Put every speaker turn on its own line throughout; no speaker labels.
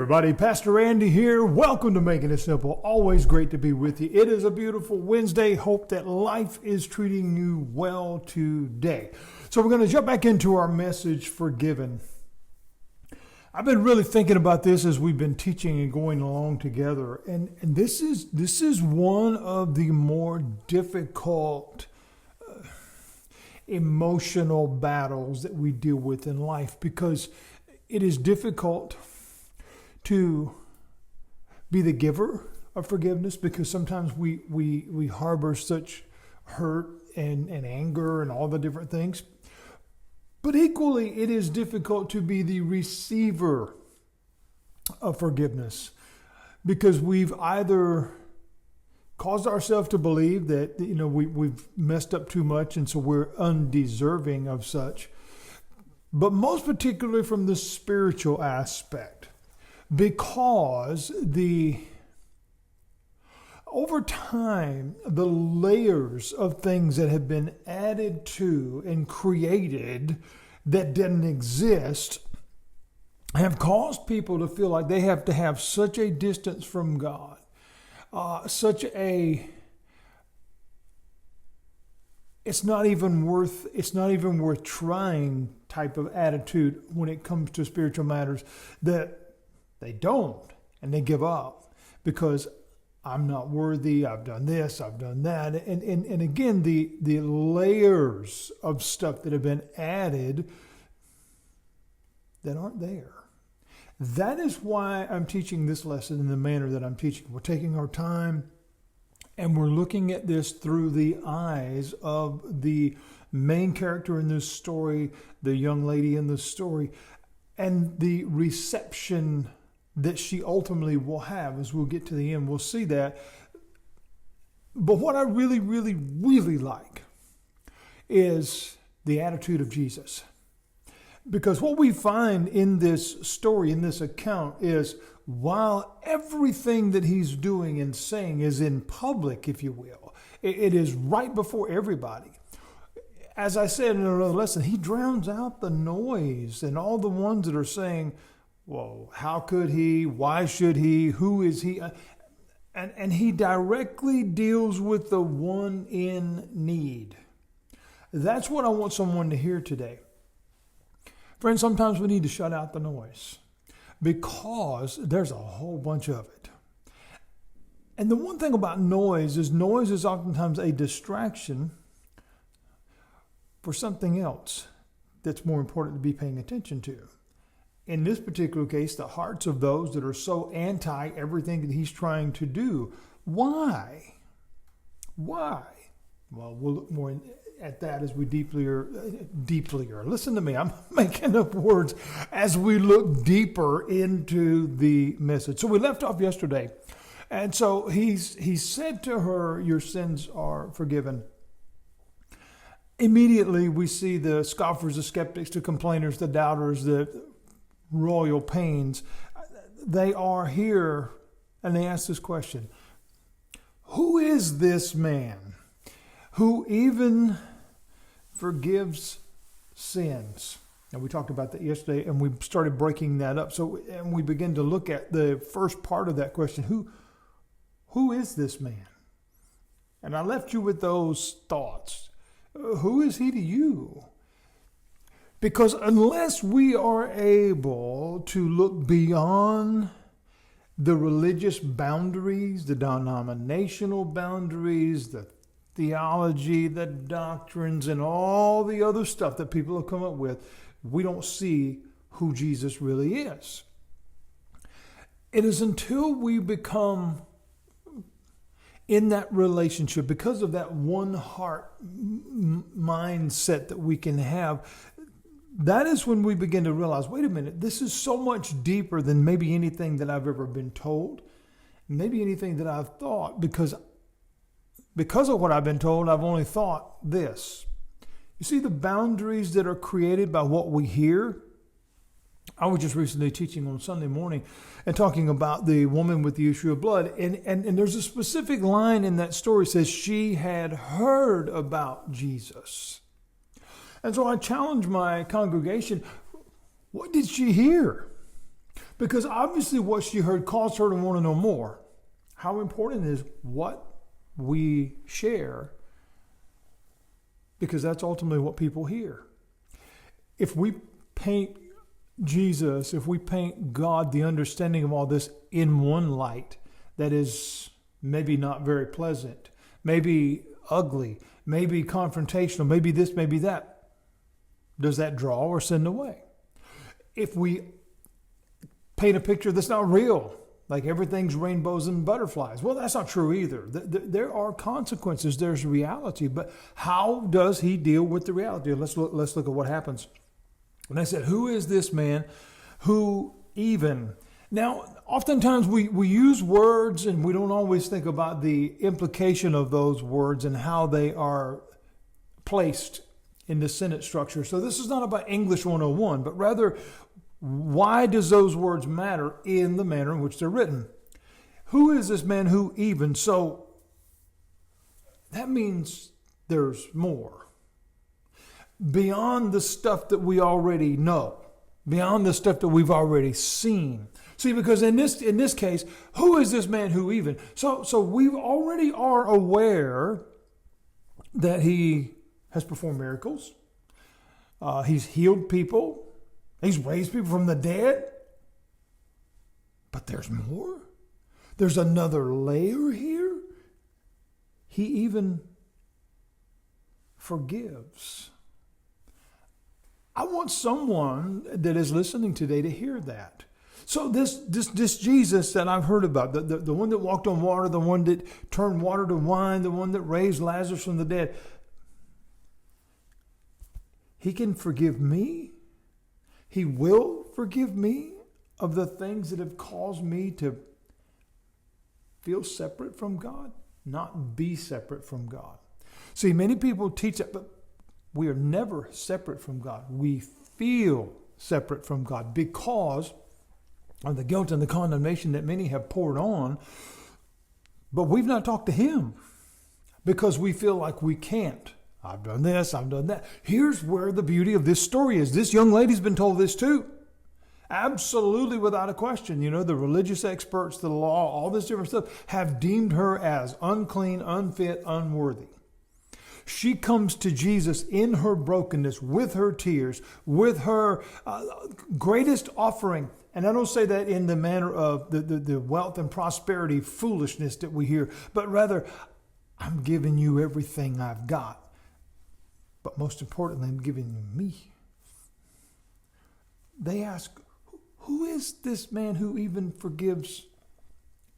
everybody, Pastor Andy here. Welcome to Making It Simple. Always great to be with you. It is a beautiful Wednesday. Hope that life is treating you well today. So we're going to jump back into our message, Forgiven. I've been really thinking about this as we've been teaching and going along together. And this is one of the more difficult emotional battles that we deal with in life, because it is difficult to be the giver of forgiveness, because sometimes we harbor such hurt and anger and all the different things. But equally, it is difficult to be the receiver of forgiveness, because we've either caused ourselves to believe that we've messed up too much, and so we're undeserving of such. But most particularly from the spiritual aspect, because over time, the layers of things that have been added to and created that didn't exist have caused people to feel like they have to have such a distance from God, it's not even worth trying type of attitude when it comes to spiritual matters, that they don't, and they give up because I'm not worthy, I've done this, I've done that. And again, the layers of stuff that have been added that aren't there. That is why I'm teaching this lesson in the manner that I'm teaching. We're taking our time and we're looking at this through the eyes of the main character in this story, the young lady in the story, and the reception that she ultimately will have. As we'll get to the end, we'll see that. But what I really, really, really like is the attitude of Jesus. Because what we find in this story, in this account, is while everything that he's doing and saying is in public, if you will, it is right before everybody. As I said in another lesson, he drowns out the noise and all the ones that are saying, well, how could he? Why should he? Who is he? And he directly deals with the one in need. That's what I want someone to hear today. Friends, sometimes we need to shut out the noise, because there's a whole bunch of it. And the one thing about noise is oftentimes a distraction for something else that's more important to be paying attention to. In this particular case, the hearts of those that are so anti everything that he's trying to do. Why? Well, we'll look more at that as we deeply, listen to me, I'm making up words, as we look deeper into the message. So we left off yesterday. And so he said to her, your sins are forgiven. Immediately we see the scoffers, the skeptics, the complainers, the doubters, the royal pains. They are here and they ask this question: who is this man who even forgives sins? And we talked about that yesterday, and we started breaking that up. And we begin to look at the first part of that question: who is this man? And I left you with those thoughts. Who is he to you? Because unless we are able to look beyond the religious boundaries, the denominational boundaries, the theology, the doctrines, and all the other stuff that people have come up with, we don't see who Jesus really is. It is until we become in that relationship, because of that one heart mindset that we can have, that is when we begin to realize, wait a minute, this is so much deeper than maybe anything that I've ever been told, maybe anything that I've thought, because of what I've been told, I've only thought this. You see the boundaries that are created by what we hear? I was just recently teaching on Sunday morning and talking about the woman with the issue of blood. And there's a specific line in that story that says she had heard about Jesus. And so I challenged my congregation, what did she hear? Because obviously what she heard caused her to want to know more. How important is what we share? Because that's ultimately what people hear. If we paint Jesus, if we paint God, the understanding of all this in one light that is maybe not very pleasant, maybe ugly, maybe confrontational, maybe this, maybe that, does that draw or send away? If we paint a picture that's not real, like everything's rainbows and butterflies, well, that's not true either. There are consequences, there's reality, but how does he deal with the reality? Let's look at what happens. And I said, who is this man who even... Now, oftentimes we use words and we don't always think about the implication of those words and how they are placed in the sentence structure. So this is not about English 101, but rather, why does those words matter in the manner in which they're written? Who is this man who even? So that means there's more. Beyond the stuff that we already know, beyond the stuff that we've already seen. See, because in this case, who is this man who even? So we already are aware that he has performed miracles. He's healed people. He's raised people from the dead. But there's more. There's another layer here. He even forgives. I want someone that is listening today to hear that. So this Jesus that I've heard about, the one that walked on water, the one that turned water to wine, the one that raised Lazarus from the dead, he can forgive me. He will forgive me of the things that have caused me to feel separate from God, not be separate from God. See, many people teach that, but we are never separate from God. We feel separate from God because of the guilt and the condemnation that many have poured on. But we've not talked to him because we feel like we can't. I've done this, I've done that. Here's where the beauty of this story is. This young lady's been told this too. Absolutely without a question. You know, the religious experts, the law, all this different stuff have deemed her as unclean, unfit, unworthy. She comes to Jesus in her brokenness, with her tears, with her greatest offering. And I don't say that in the manner of the wealth and prosperity foolishness that we hear, but rather, I'm giving you everything I've got. But most importantly, I'm giving you me. They ask, who is this man who even forgives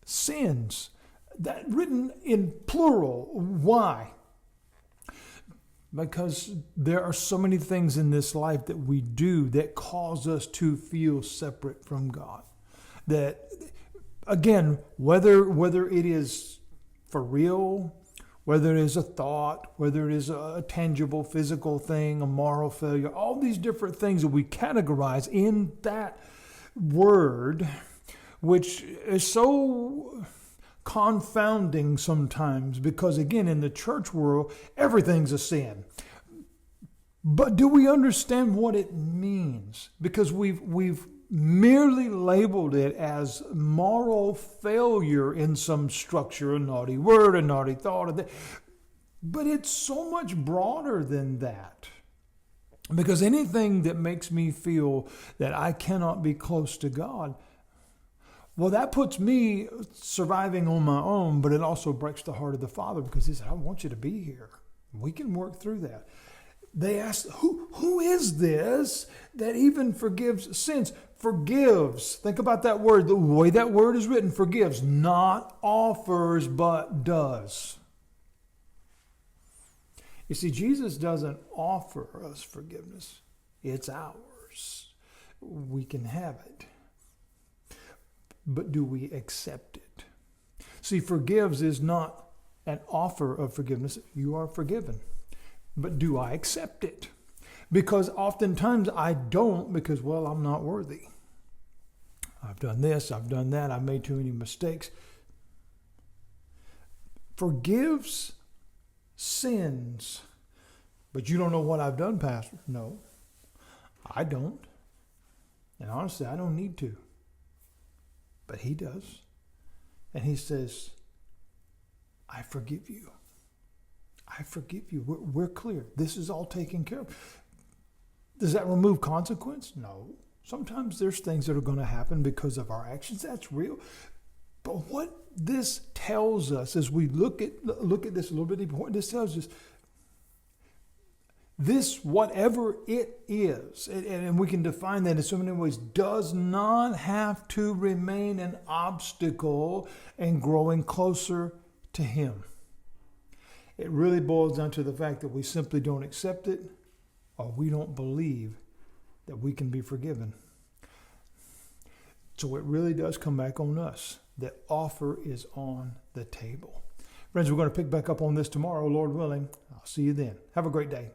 sins? That written in plural. Why? Because there are so many things in this life that we do that cause us to feel separate from God. That, again, whether it is for real, whether it is a thought, whether it is a tangible physical thing, a moral failure, all these different things that we categorize in that word, which is so confounding sometimes because, again, in the church world, everything's a sin. But do we understand what it means? Because we've merely labeled it as moral failure in some structure, a naughty word, a naughty thought. But it's so much broader than that. Because anything that makes me feel that I cannot be close to God, well, that puts me surviving on my own, but it also breaks the heart of the Father because he said, I want you to be here. We can work through that. They asked, who is this that even forgives sins? Forgives. Think about that word. The way that word is written, forgives. Not offers, but does. You see, Jesus doesn't offer us forgiveness. It's ours. We can have it. But do we accept it? See, forgives is not an offer of forgiveness. You are forgiven. But do I accept it? Because oftentimes I don't because, well, I'm not worthy. I've done this, I've done that, I've made too many mistakes. Forgives sins. But you don't know what I've done, Pastor. No, I don't. And honestly, I don't need to. But he does. And he says, I forgive you. I forgive you. We're clear. This is all taken care of. Does that remove consequence? No. Sometimes there's things that are going to happen because of our actions. That's real. But what this tells us as we look at this a little bit deeper, what this tells us, this, whatever it is, and we can define that in so many ways, does not have to remain an obstacle in growing closer to Him. It really boils down to the fact that we simply don't accept it, or we don't believe that we can be forgiven. So it really does come back on us. The offer is on the table. Friends, we're going to pick back up on this tomorrow, Lord willing. I'll see you then. Have a great day.